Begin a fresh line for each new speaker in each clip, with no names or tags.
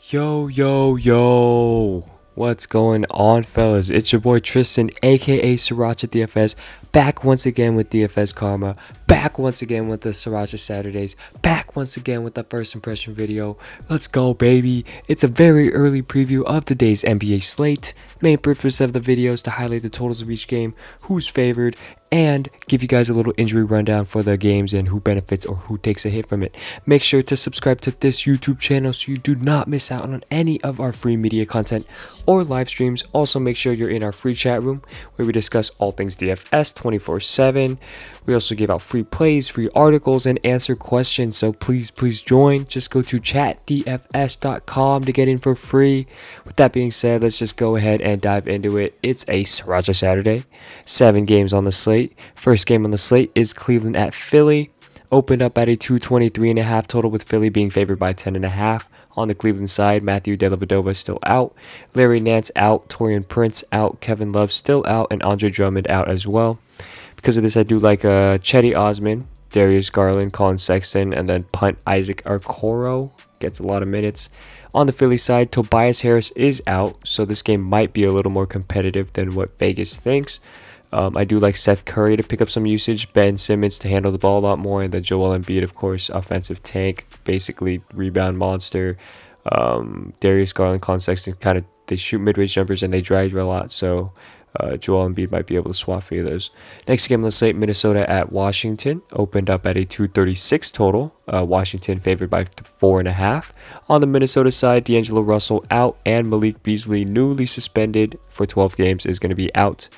Yo, what's going on, fellas? It's your boy Tristan, aka SrirachaDFS, back once again with DFS Karma, back once again with the Sriracha Saturdays, back once again with the first impression video. Let's go, baby. It's a very early preview of the day's NBA slate. Main purpose of the video is to highlight the totals of each game, who's favored, and give you guys a little injury rundown for the games and who benefits or who takes a hit from it. Make sure to subscribe to this YouTube channel so you do not miss out on any of our free media content or live streams. Also, make sure you're in our free chat room where we discuss all things DFS 24/7. We also give out free plays, free articles, and answer questions. So please join. Just go to chatdfs.com to get in for free. With that being said, let's just go ahead and dive into it. It's a Sriracha Saturday. 7 games on the slate. First game on the slate is Cleveland at Philly. Opened up at a 223.5 total, with Philly being favored by 10.5. On the Cleveland side, Matthew Dellavedova still out, Larry Nance out, Torian Prince out, Kevin Love still out, and Andre Drummond out as well. Because of this, I do like Chetty Osman, Darius Garland, Colin Sexton, and then punt Isaac Okoro. Gets a lot of minutes. On the Philly side, Tobias Harris is out, so this game might be a little more competitive than what Vegas thinks. I do like Seth Curry to pick up some usage, Ben Simmons to handle the ball a lot more, and then Joel Embiid, of course, offensive tank, basically rebound monster. Darius Garland, Colin Sexton, kind of, they shoot mid-range jumpers and they drive a lot, so Joel Embiid might be able to swap for those. Next game on the slate, Minnesota at Washington. Opened up at a 236 total. Washington favored by 4.5. On the Minnesota side, D'Angelo Russell out, and Malik Beasley, newly suspended for 12 games, is going to be out.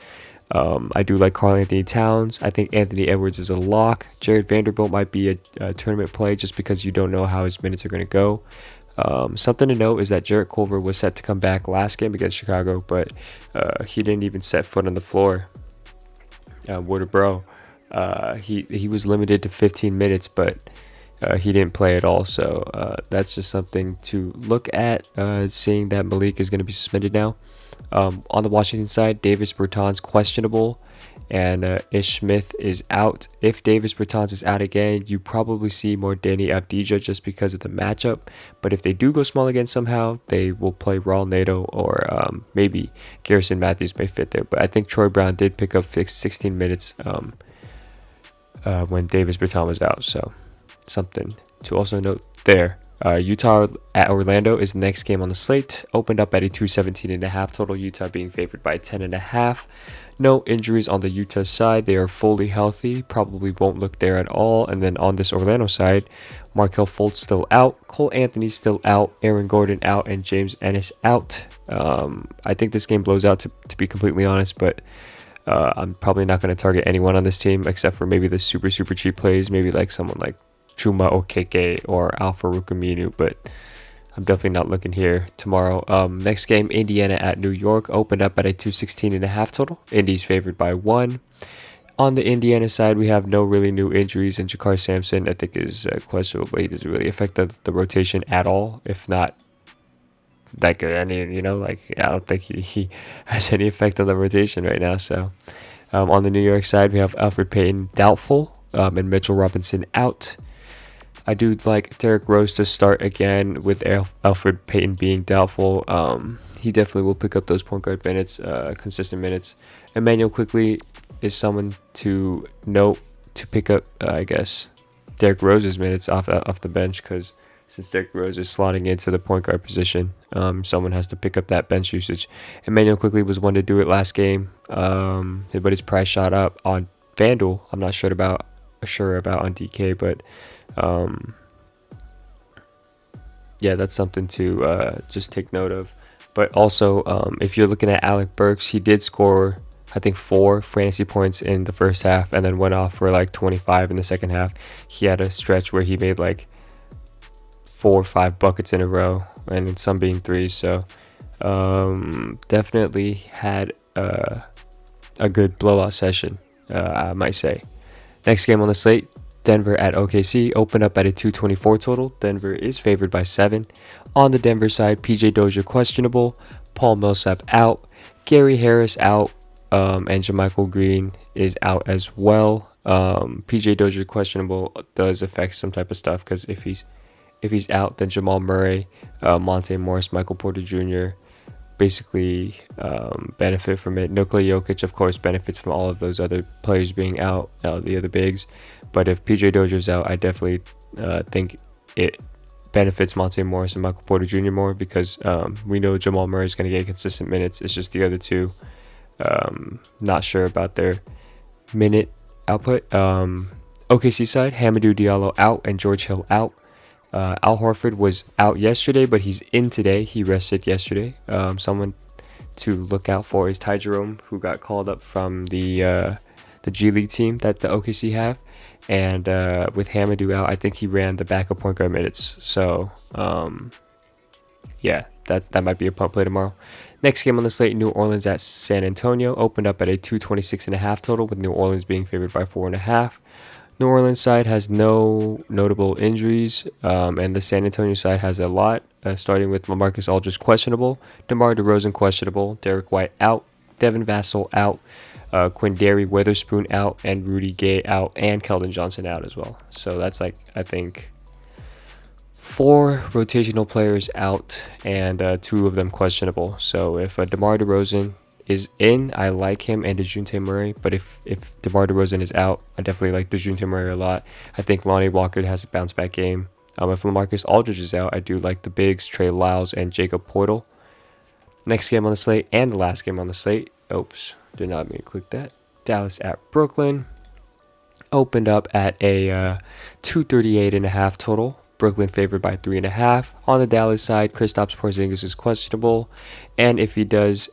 I do like Karl-Anthony Towns. I think Anthony Edwards is a lock. Jared Vanderbilt might be a tournament play just because you don't know how his minutes are going to go. Something to note is that Jerick Culver was set to come back last game against Chicago, but he didn't even set foot on the floor. Word of bro. He was limited to 15 minutes, but he didn't play at all. So that's just something to look at, seeing that Malik is going to be suspended now. On the Washington side, Davis Bertans questionable, and Ish Smith is out. If Davis Bertans is out again, you probably see more Danny Avdija just because of the matchup. But if they do go small again somehow, they will play Raul Nato, or maybe Garrison Matthews may fit there. But I think Troy Brown did pick up 16 minutes when Davis Bertans was out. So something to also note there. Utah at Orlando is the next game on the slate. Opened up at a 217.5 total, Utah being favored by 10.5. No injuries on the Utah side. They are fully healthy. Probably won't look there at all. And then on this Orlando side, Markelle Fultz still out, Cole Anthony still out, Aaron Gordon out, and James Ennis out. I think this game blows out, to be completely honest, but I'm probably not going to target anyone on this team except for maybe the super cheap plays, maybe like someone like Chuma Okeke or Al-Farouq Aminu, but I'm definitely not looking here tomorrow. Next game, Indiana at New York, opened up at a 216.5 total. Indy's favored by 1. On the Indiana side, we have no really new injuries, and Jakar Sampson, I think, is questionable, but he doesn't really affect the rotation at all, if not that good. I don't think he has any effect on the rotation right now. So on the New York side, we have Alfred Payton doubtful, and Mitchell Robinson out. I do like Derrick Rose to start again, with Alfred Payton being doubtful. He definitely will pick up those point guard minutes, consistent minutes. Emmanuel Quickley is someone to note to pick up, I guess, Derrick Rose's minutes off the bench, because since Derrick Rose is slotting into the point guard position, someone has to pick up that bench usage. Emmanuel Quickley was one to do it last game, but his price shot up on FanDuel. I'm not sure about on DK, but yeah, that's something to just take note of. But also, if you're looking at Alec Burks, he did score, I think, 4 fantasy points in the first half, and then went off for like 25 in the second half. He had a stretch where he made like 4 or 5 buckets in a row, and some being threes. So definitely had a good blowout session, I might say. Next game on the slate, Denver at OKC, opened up at a 224 total. Denver is favored by 7. On the Denver side, PJ Dozier questionable, Paul Millsap out, Gary Harris out, and JaMychal Green is out as well. PJ Dozier questionable does affect some type of stuff, because if he's If he's out, then Jamal Murray, Monte Morris, Michael Porter Jr. basically benefit from it. Nikola Jokic, of course, benefits from all of those other players being out, the other bigs. But if PJ Dozier's out, I definitely think it benefits Monte Morris and Michael Porter Jr. more, because we know Jamal Murray is going to get consistent minutes. It's just the other two, not sure about their minute output. OKC side, Hamidou Diallo out and George Hill out. Al Horford was out yesterday, but he's in today. He rested yesterday. Someone to look out for is Ty Jerome, who got called up from the G League team that the OKC have. And with Hamidou out, I think he ran the backup point guard minutes. So, yeah, that might be a pump play tomorrow. Next game on the slate, New Orleans at San Antonio. Opened up at a 226.5 total, with New Orleans being favored by 4.5. New Orleans side has no notable injuries, and the San Antonio side has a lot, starting with LaMarcus Aldridge questionable, DeMar DeRozan questionable, Derek White out, Devin Vassell out, Quindary Witherspoon out, and Rudy Gay out, and Keldon Johnson out as well. So that's like, I think, 4 rotational players out, and 2 of them questionable. So if DeMar DeRozan is in, I like him and DeJounte Murray. But if DeMar DeRozan is out, I definitely like DeJounte Murray a lot. I think Lonnie Walker has a bounce back game. If LaMarcus Aldridge is out, I do like the bigs, Trey Lyles and Jacob Poeltl. Next game on the slate, and the last game on the slate. Oops, did not mean to click that. Dallas at Brooklyn. Opened up at a 238.5 total. Brooklyn favored by 3.5. On the Dallas side, Kristaps Porzingis is questionable, and if he does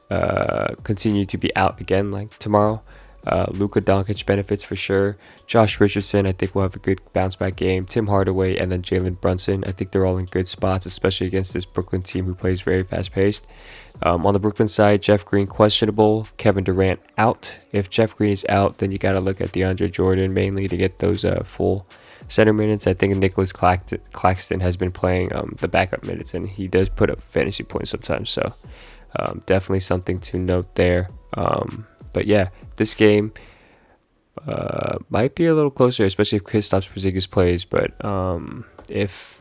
continue to be out again, like tomorrow, Luka Doncic benefits for sure. Josh Richardson, I think, will have a good bounce back game. Tim Hardaway and then Jalen Brunson, I think they're all in good spots, especially against this Brooklyn team who plays very fast paced. On the Brooklyn side, Jeff Green questionable, Kevin Durant out. If Jeff Green is out, then you got to look at DeAndre Jordan mainly to get those full center minutes. I think Nicholas Claxton has been playing the backup minutes, and he does put up fantasy points sometimes. So definitely something to note there. But yeah, this game might be a little closer, especially if Kristaps Porzingis plays. But if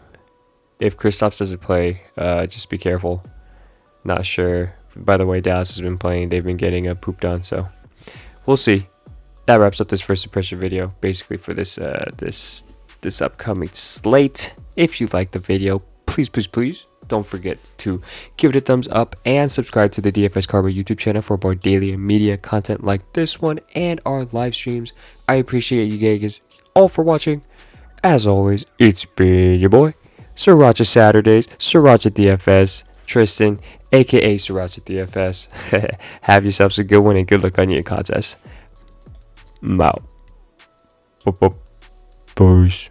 Kristaps doesn't play, just be careful. Not sure. By the way, Dallas has been playing. They've been getting pooped on. So we'll see. That wraps up this first impression video, basically for this this upcoming slate. If you like the video, please don't forget to give it a thumbs up and subscribe to the DFS Karma YouTube channel for more daily media content like this one and our live streams. I appreciate you guys all for watching. As always, it's been your boy, Sriracha Saturdays, SrirachaDFS, Tristan, aka SrirachaDFS. Have yourselves a good one and good luck on your contest. I'm out. Peace.